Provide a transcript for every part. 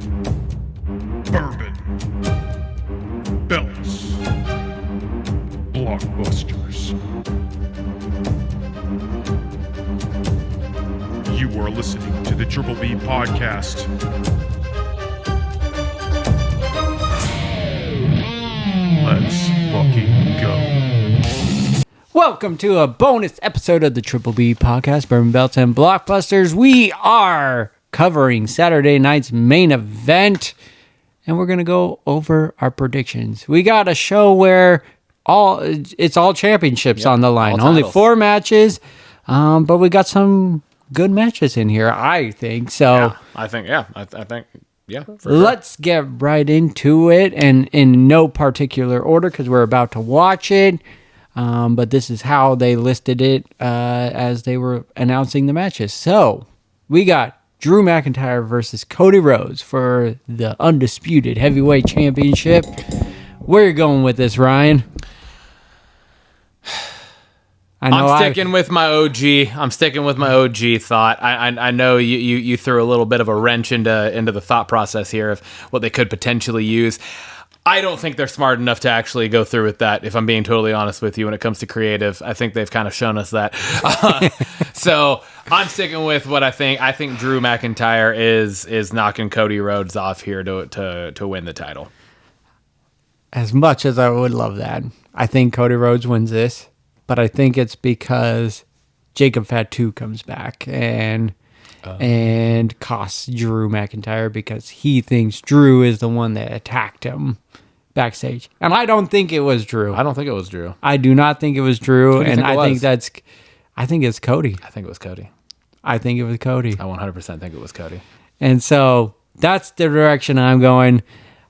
Bourbon. Belts. Blockbusters. You are listening to the Triple B Podcast. Let's fucking go. Welcome to a bonus episode of the Triple B Podcast, Bourbon, Belts, and Blockbusters. We are covering Saturday night's main event, and we're going to go over our predictions. We got a show where it's all championships on the line. Only 4 matches, but we got some good matches in here, I think. So I think. Let's get right into it, and in no particular order because we're about to watch it. But this is how they listed it as they were announcing the matches. So we got Drew McIntyre versus Cody Rhodes for the undisputed heavyweight championship. Where are you going with this, Ryan? I'm sticking with my OG. I'm sticking with my OG thought. I know you threw a little bit of a wrench into the thought process here of what they could potentially use. I don't think they're smart enough to actually go through with that, if I'm being totally honest with you, when it comes to creative. I think they've kind of shown us that. So I'm sticking with what I think. I think Drew McIntyre is knocking Cody Rhodes off here to win the title. As much as I would love that, I think Cody Rhodes wins this, but I think it's because Jacob Fatu comes back and costs Drew McIntyre because he thinks Drew is the one that attacked him backstage. And I don't think it was Drew. I don't think it was Drew. I do not think it was Drew. And I think it's Cody. I think it was Cody. I think it was Cody. I 100% think it was Cody. And so that's the direction I'm going.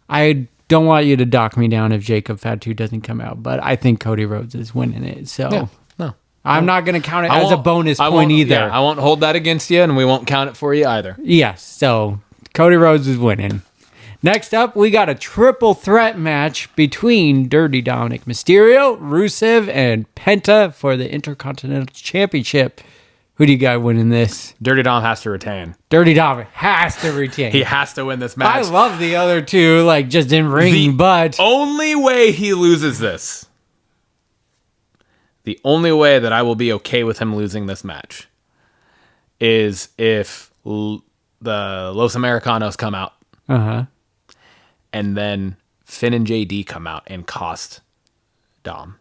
I don't want you to dock me down if Jacob Fatu doesn't come out, but I think Cody Rhodes is winning it. So yeah, no. I'm not going to count it as a bonus point either. Yeah, I won't hold that against you, and we won't count it for you either. Yes, so Cody Rhodes is winning. Next up, we got a triple threat match between Dirty Dominic Mysterio, Rusev, and Penta for the Intercontinental Championship. Who do you got winning this? Dirty Dom has to retain. Dirty Dom has to retain. He has to win this match. I love the other two, just in ring, but... only way he loses this... The only way that I will be okay with him losing this match is if the Los Americanos come out. And then Finn and JD come out and cost Dom.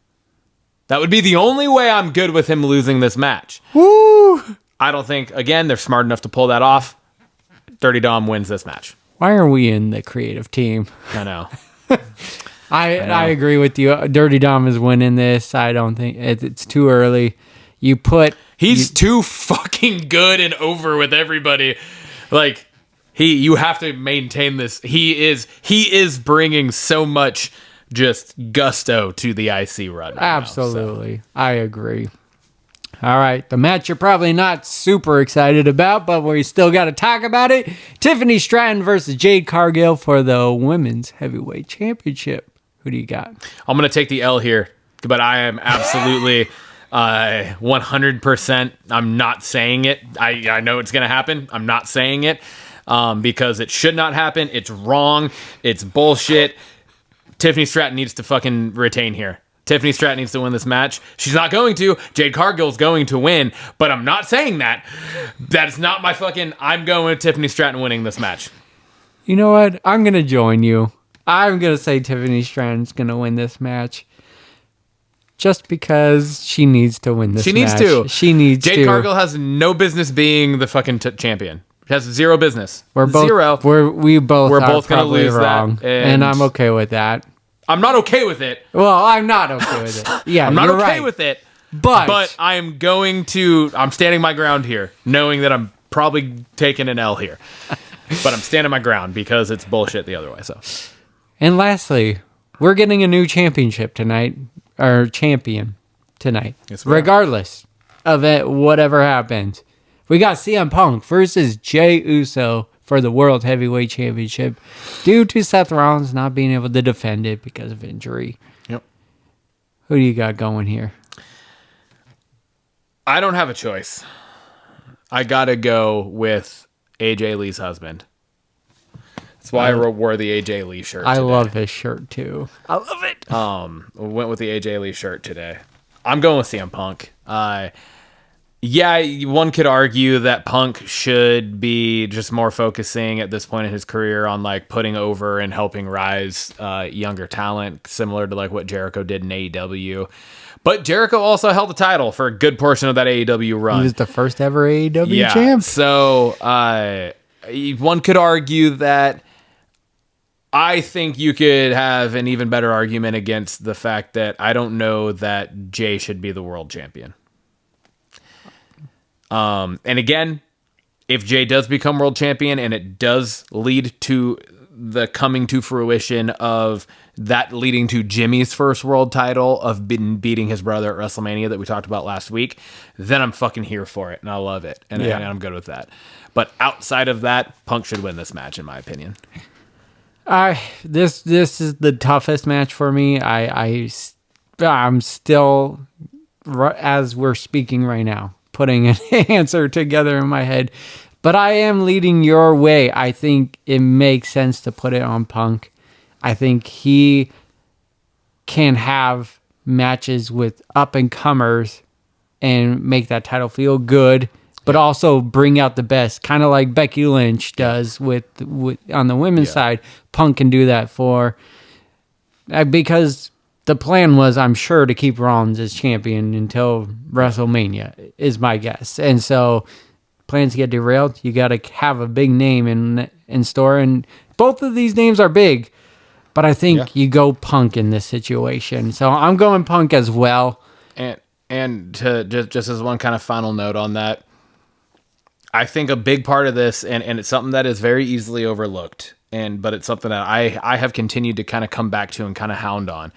That would be the only way I'm good with him losing this match. Woo! I don't think, again, they're smart enough to pull that off. Dirty Dom wins this match. Why are we in the creative team? I know. I agree with you. Dirty Dom is winning this. I don't think it's too early. He's too fucking good and over with everybody. You have to maintain this. He is bringing so much just gusto to the IC run. Right Absolutely. Now, so. I agree. All right, the match you're probably not super excited about, but we still got to talk about it. Tiffany Stratton versus Jade Cargill for the Women's Heavyweight Championship. Who do you got? I'm going to take the L here, but I am absolutely 100%. I'm not saying it. I know it's going to happen. I'm not saying it because it should not happen. It's wrong. It's bullshit. Tiffany Stratton needs to fucking retain here. Tiffany Stratton needs to win this match. She's not going to. Jade Cargill's going to win, but I'm not saying that. That's not my fucking... I'm going with Tiffany Stratton winning this match. You know what? I'm going to join you. I'm going to say Tiffany Stratton's going to win this match. Just because she needs to win this match. She needs to. Jade Cargill has no business being the fucking champion. She has zero business. We're both going to lose wrong, that. And I'm okay with that. I'm not okay with it. Well, I'm not okay with it. Yeah, I'm not okay right. with it. But I'm standing my ground here, knowing that I'm probably taking an L here. But I'm standing my ground because it's bullshit the other way. So. And lastly, we're getting a new championship tonight, or champion tonight, yes, regardless of it, whatever happens. We got CM Punk versus Jey Uso for the World Heavyweight Championship due to Seth Rollins not being able to defend it because of injury. Yep. Who do you got going here? I don't have a choice. I got to go with AJ Lee's husband. That's why I wore the AJ Lee shirt today. I love his shirt, too. I love it. Went with the AJ Lee shirt today. I'm going with CM Punk. Yeah, one could argue that Punk should be just more focusing at this point in his career on like putting over and helping rise younger talent, similar to like what Jericho did in AEW. But Jericho also held the title for a good portion of that AEW run. He was the first ever AEW champ. So one could argue that I think you could have an even better argument against the fact that I don't know that Jay should be the world champion. And again, if Jay does become world champion and it does lead to the coming to fruition of that leading to Jimmy's first world title of beating his brother at WrestleMania that we talked about last week, then I'm fucking here for it and I love it. And I'm good with that. But outside of that, Punk should win this match, in my opinion. This is the toughest match for me. I'm still, as we're speaking right now, putting an answer together in my head, but I am leading your way. I think it makes sense to put it on Punk. I think he can have matches with up and comers and make that title feel good, but also bring out the best, kind of like Becky Lynch does with on the women's side. Punk can do that because the plan was, I'm sure, to keep Rollins as champion until WrestleMania, is my guess. And so plans get derailed. You got to have a big name in store. And both of these names are big, but I think you go Punk in this situation. So I'm going Punk as well. And to just as one kind of final note on that, I think a big part of this, and it's something that is very easily overlooked, but it's something that I have continued to kind of come back to and kind of hound on,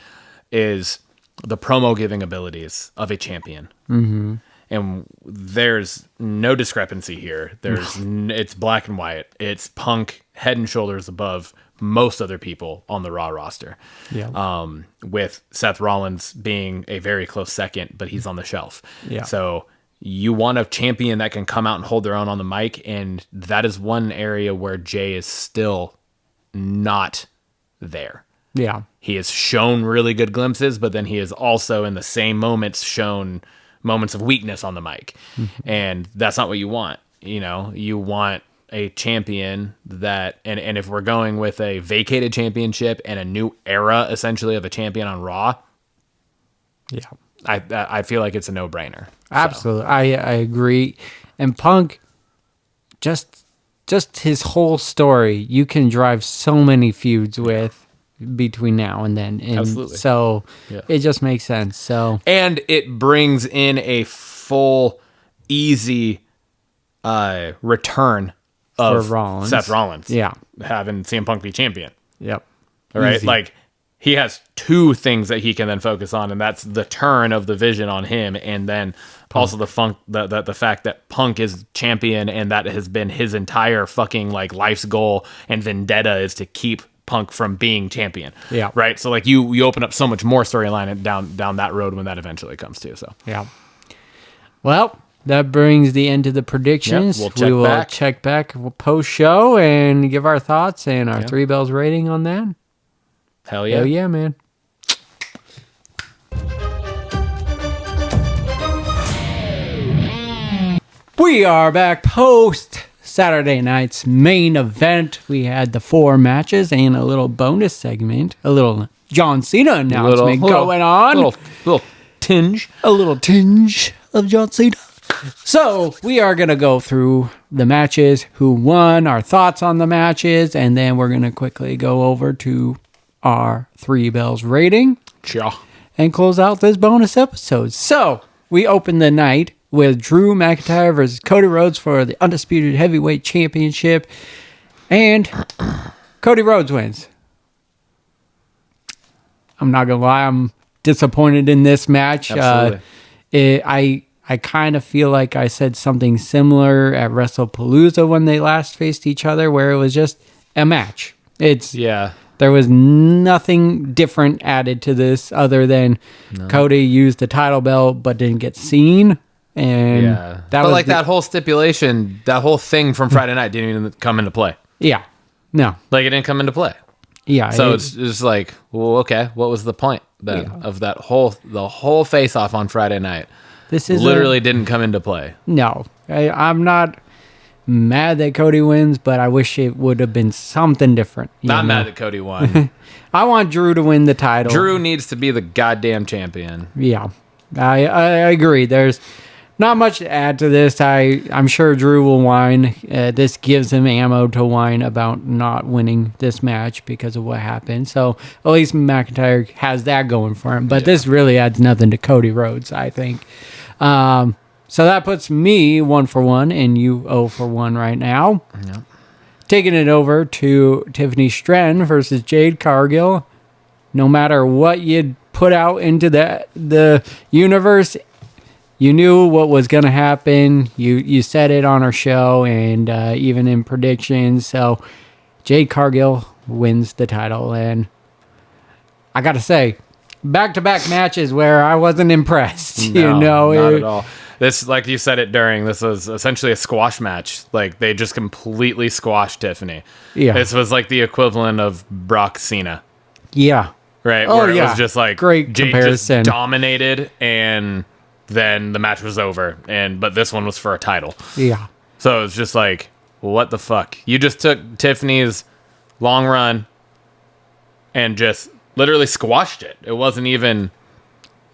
is the promo giving abilities of a champion. Mm-hmm. And there's no discrepancy here. It's black and white. It's Punk head and shoulders above most other people on the Raw roster. Yeah. With Seth Rollins being a very close second, but he's on the shelf. Yeah. So you want a champion that can come out and hold their own on the mic, and that is one area where Jay is still not there. Yeah. He has shown really good glimpses, but then he has also in the same moments shown moments of weakness on the mic. Mm-hmm. And that's not what you want. You want a champion that, and if we're going with a vacated championship and a new era, essentially, of a champion on Raw, I feel like it's a no-brainer. Absolutely. I agree. And Punk, just his whole story, you can drive so many feuds with between now and then. And absolutely. So it just makes sense. So, and it brings in a full, easy return of Seth Rollins. Yeah. Having CM Punk be champion. Yep. All right. Easy. Like, he has two things that he can then focus on, and that's the turn of the vision on him, and then also the fact that Punk is champion, and that has been his entire fucking like life's goal and vendetta is to keep Punk from being champion. Yeah. Right. So like you open up so much more storyline down that road when that eventually comes to. So yeah. Well, that brings the end of the predictions. Yep, we will check back post show and give our thoughts and our 3 bells rating on that. Hell yeah. Hell yeah, man. We are back post Saturday night's main event. We had the 4 matches and a little bonus segment, a little John Cena announcement going on. A little tinge of John Cena. So we are going to go through the matches, who won, our thoughts on the matches, and then we're going to quickly go over to our 3 bells rating and close out this bonus episode. So we open the night with Drew McIntyre versus Cody Rhodes for the Undisputed Heavyweight Championship, and Cody Rhodes wins. I'm not gonna lie, I'm disappointed in this match. Absolutely. I kind of feel like I said something similar at WrestlePalooza when they last faced each other, where it was just a match. There was nothing different added to this other than Cody used the title belt but didn't get seen. And that whole stipulation, that whole thing from Friday night didn't even come into play. Yeah. No. Like, it didn't come into play. Yeah. So it's just like, well, okay, what was the point then of the whole face-off on Friday night? This is literally didn't come into play. No. I'm not mad that Cody wins, but I wish it would have been something different. Not mad that Cody won. I want Drew to win the title. Drew needs to be the goddamn champion. Yeah. I agree. There's not much to add to this. I'm sure Drew will whine. This gives him ammo to whine about not winning this match because of what happened. So at least McIntyre has that going for him. But this really adds nothing to Cody Rhodes, I think. So that puts me 1-for-1 and you 0-for-1 right now. Yep. Taking it over to Tiffany Stratton versus Jade Cargill. No matter what you'd put out into the universe, you knew what was going to happen. You said it on our show and even in predictions. So Jade Cargill wins the title. And I got to say, back-to-back matches where I wasn't impressed. No, not at all. This, like you said it during, this was essentially a squash match. Like, they just completely squashed Tiffany. Yeah. This was like the equivalent of Brock Cena. Yeah. Right? Oh, where it yeah. was just like, great Jade comparison. just dominated, and then the match was over. But this one was for a title. Yeah. So it was just like, what the fuck? You just took Tiffany's long run and just literally squashed it. It wasn't even...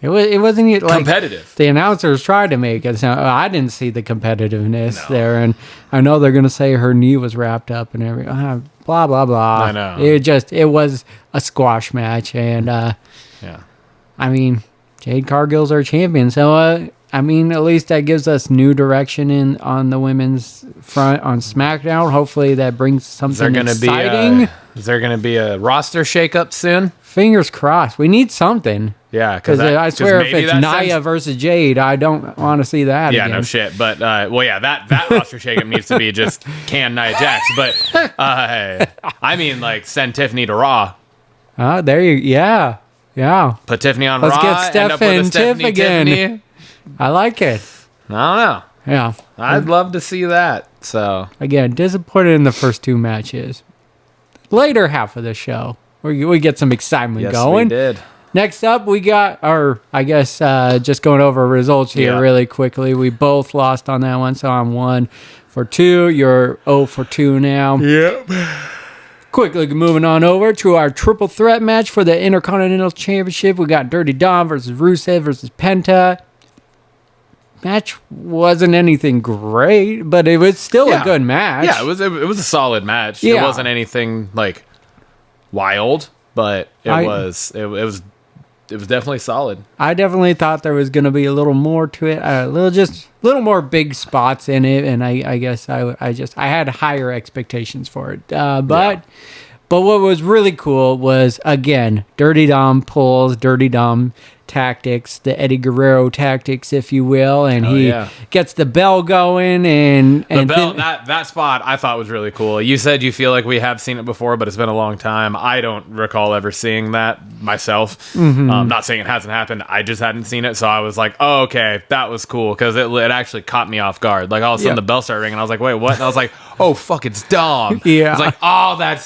It wasn't like competitive. The announcers tried to make it sound. I didn't see the competitiveness there, and I know they're gonna say her knee was wrapped up and everything. Blah blah blah. I know. It was a squash match, and yeah. I mean, Jade Cargill's our champion, so I mean, at least that gives us new direction on the women's front on SmackDown. Hopefully, that brings something exciting. Is there gonna be a roster shakeup soon? Fingers crossed. We need something. Yeah, because I swear if it's Nia versus Jade, I don't want to see that. Yeah, again. no shit. But that roster shakeup needs to be just can Nia Jax. But I mean, like, send Tiffany to Raw. There you, yeah. Put Tiffany on Let's Raw. get Steph and Tiff again. Tiffany. I like it. I don't know. Yeah, I'd love to see that. So again, disappointed in the first two matches. Later half of the show, we get some excitement going. We did. Next up, we got, just going over results here really quickly. We both lost on that one, so I'm 1-for-2. You're 0-for-2 now. Yep. Quickly moving on over to our triple threat match for the Intercontinental Championship. We got Dirty Dom versus Rusev versus Penta. Match wasn't anything great, but it was still a good match. Yeah, it was a solid match. Yeah. It wasn't anything like wild, but it was definitely solid. I definitely thought there was going to be a little more to it, a little more big spots in it, and I guess I had higher expectations for it. But what was really cool was, again, Dirty Dom pulls, Dirty Dom tactics, the Eddie Guerrero tactics, if you will, and he gets the bell going, and the bell, that spot I thought was really cool. You said you feel like we have seen it before, but it's been a long time. I don't recall ever seeing that myself. Mm-hmm. Not saying it hasn't happened. I just hadn't seen it, so I was like, oh, okay, that was cool, because it actually caught me off guard. Like, all of a sudden the bell started ringing, and I was like, wait, what? And I was like, oh, fuck, it's Dom. Yeah. I was like, oh, that's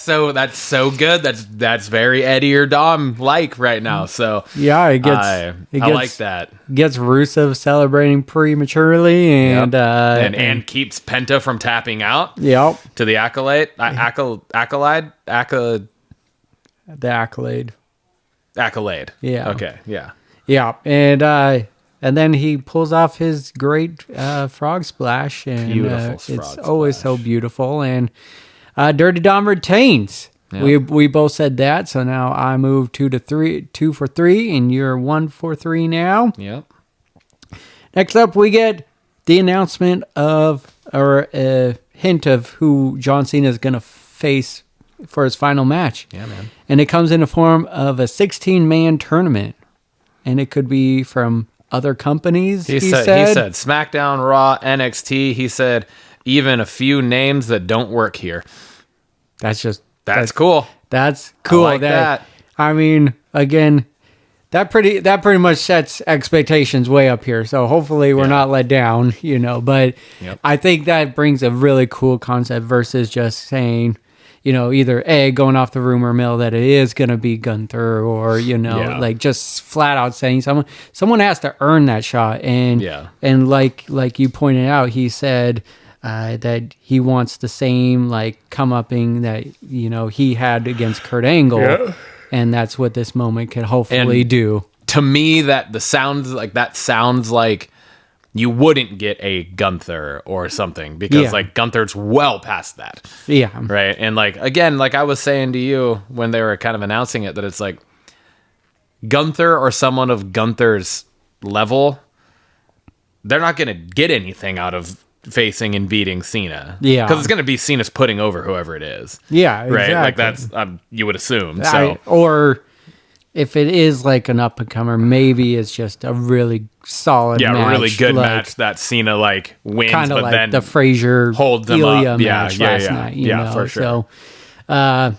so good. That's very Eddie or Dom like right now. So yeah, it gets. I like that. Gets Rusev celebrating prematurely, and and keeps Penta from tapping out. Yep. To the accolade. The accolade. Accolade. Yeah. Okay. Yeah. Yeah, and then he pulls off his great frog splash, and Beautiful it's frog always splash. so beautiful. And Dirty Dom retains. Yeah. We both said that, so now I move 2-for-3, and you're 1-for-3 now. Yep. Next up, we get the announcement of, or a hint of, who John Cena is going to face for his final match. Yeah, man. And it comes in the form of a 16-man tournament, and it could be from other companies. He said SmackDown, Raw, NXT. He said even a few names that don't work here. That's cool. That's cool. I like that. I mean, again, that pretty much sets expectations way up here. So hopefully we're not let down, But I think that brings a really cool concept versus just saying, either going off the rumor mill that it is going to be Gunther, or like just flat out saying someone has to earn that shot. And like you pointed out, he said that he wants the same like come-upping that he had against Kurt Angle, and that's what this moment could hopefully do. To me, that sounds like you wouldn't get a Gunther or something, because like Gunther's well past that. Yeah. Right. And like, again, like I was saying to you when they were kind of announcing it, that it's like Gunther or someone of Gunther's level, they're not going to get anything out of facing and beating Cena. Yeah. Because it's going to be Cena's putting over whoever it is. Yeah. Exactly. Right. Like that's, you would assume. So. Or if it is like an up-and-comer, maybe it's just a really solid match. Yeah, really good match that Cena like wins, kind of but like then the Frazier holds them Ilya up. match last night. You know? For sure. So,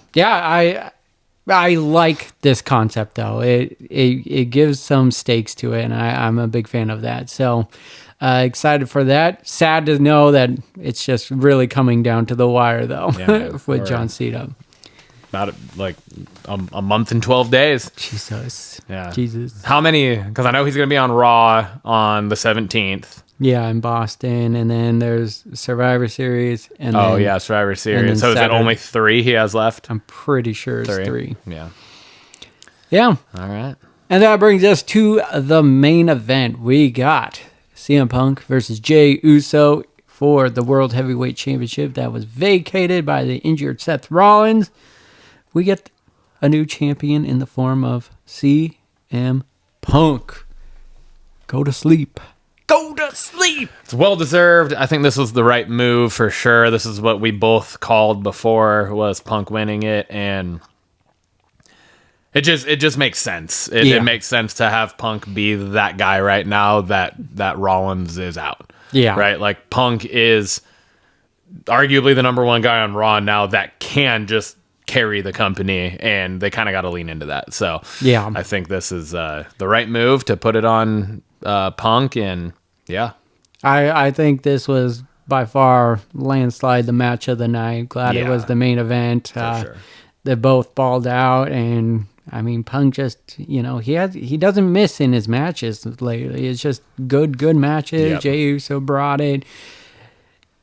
I like this concept though. It gives some stakes to it, and I'm a big fan of that. So, excited for that. Sad to know that it's just really coming down to the wire though, with John Cena. About like a month and 12 days. Jesus. Yeah. Jesus. How many? Because I know he's going to be on Raw on the 17th. Yeah, in Boston, and then there's Survivor Series. And Survivor Series. So is it only 3 he has left? I'm pretty sure it's 3. Yeah. Yeah. All right. And that brings us to the main event. We got CM Punk versus Jey Uso for the World Heavyweight Championship that was vacated by the injured Seth Rollins. We get a new champion in the form of CM Punk. Go to sleep. Go to sleep. It's well deserved. I think this was the right move for sure. This is what we both called before, was Punk winning it, and it just makes sense. It makes sense to have Punk be that guy right now that Rollins is out. Yeah. Right? Like Punk is arguably the number 1 guy on Raw now that can just carry the company, and they kind of got to lean into that. So I think this is the right move to put it on Punk, and I think this was by far landslide the match of the night. Glad it was the main event. Sure. They both balled out, and I mean Punk just he doesn't miss in his matches lately. It's just good matches. Jey Uso brought it.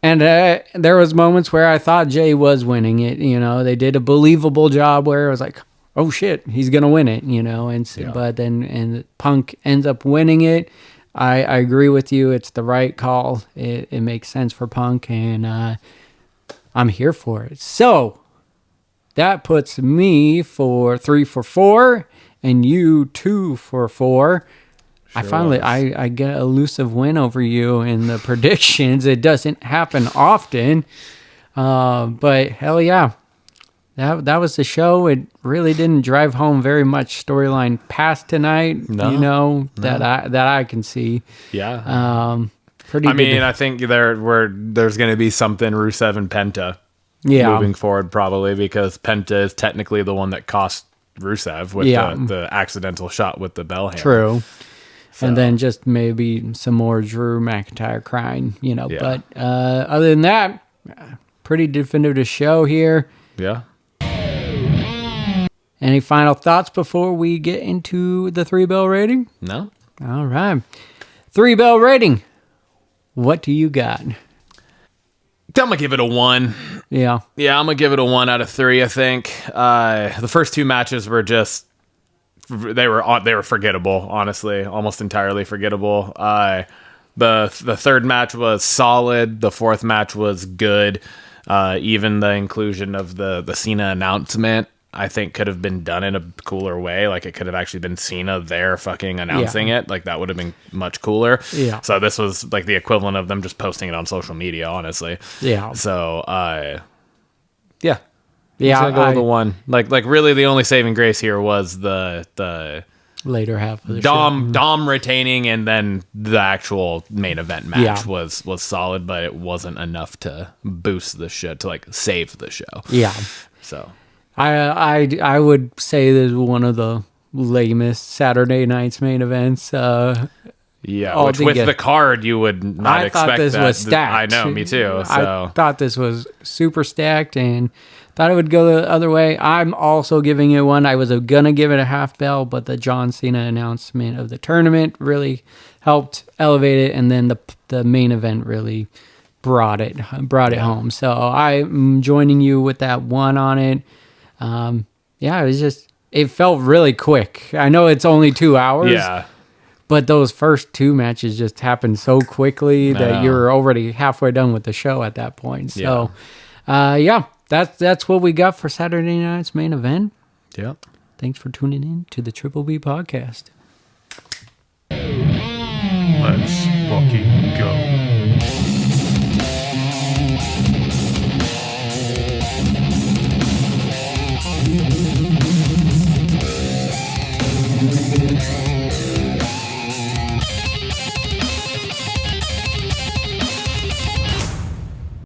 And there was moments where I thought Jey was winning it. They did a believable job where it was like, oh shit, he's gonna win it. But then Punk ends up winning it. I agree with you. It's the right call. It makes sense for Punk, and I'm here for it. So that puts me for 3 for 4, and you 2 for 4. I get an elusive win over you in the predictions. It doesn't happen often, but hell yeah, that was the show. It really didn't drive home very much storyline past tonight. That I can see. Yeah. Pretty. I mean, I think there's going to be something Rusev and Penta. Moving forward, probably, because Penta is technically the one that cost Rusev with the accidental shot with the bell hammer. True. So. And then just maybe some more Drew McIntyre crying, But other than that, pretty definitive show here. Yeah. Any final thoughts before we get into the 3-bell rating? No. All right. 3-bell rating. What do you got? I'm going to give it a 1. Yeah. Yeah, I'm going to give it a 1 out of 3, I think. The first 2 matches were just... They were forgettable, honestly, almost entirely forgettable. The third match was solid. The fourth match was good. Even the inclusion of the Cena announcement, I think, could have been done in a cooler way. Like, it could have actually been Cena there fucking announcing it. Like, that would have been much cooler. Yeah. So this was like the equivalent of them just posting it on social media, honestly. Yeah. So, Yeah, I'm gonna go with the 1. Like really, the only saving grace here was the later half of the show. show. Dom retaining, and then the actual main event match was solid, but it wasn't enough to boost the show, to like save the show. Yeah. So I would say this is one of the lamest Saturday night's main events. Yeah, which with the card you would not expect. I thought this was stacked. I know, me too. So I thought this was super stacked and thought it would go the other way. I'm also giving it one. I was gonna give it a half bell, but the John Cena announcement of the tournament really helped elevate it, and then the main event really brought it home. So I'm joining you with that one on it. It felt really quick. I know it's only 2 hours. Yeah. But those first two matches just happened so quickly that you're already halfway done with the show at that point. So, that's what we got for Saturday night's main event. Yeah. Thanks for tuning in to the Triple B podcast. Let's fucking go.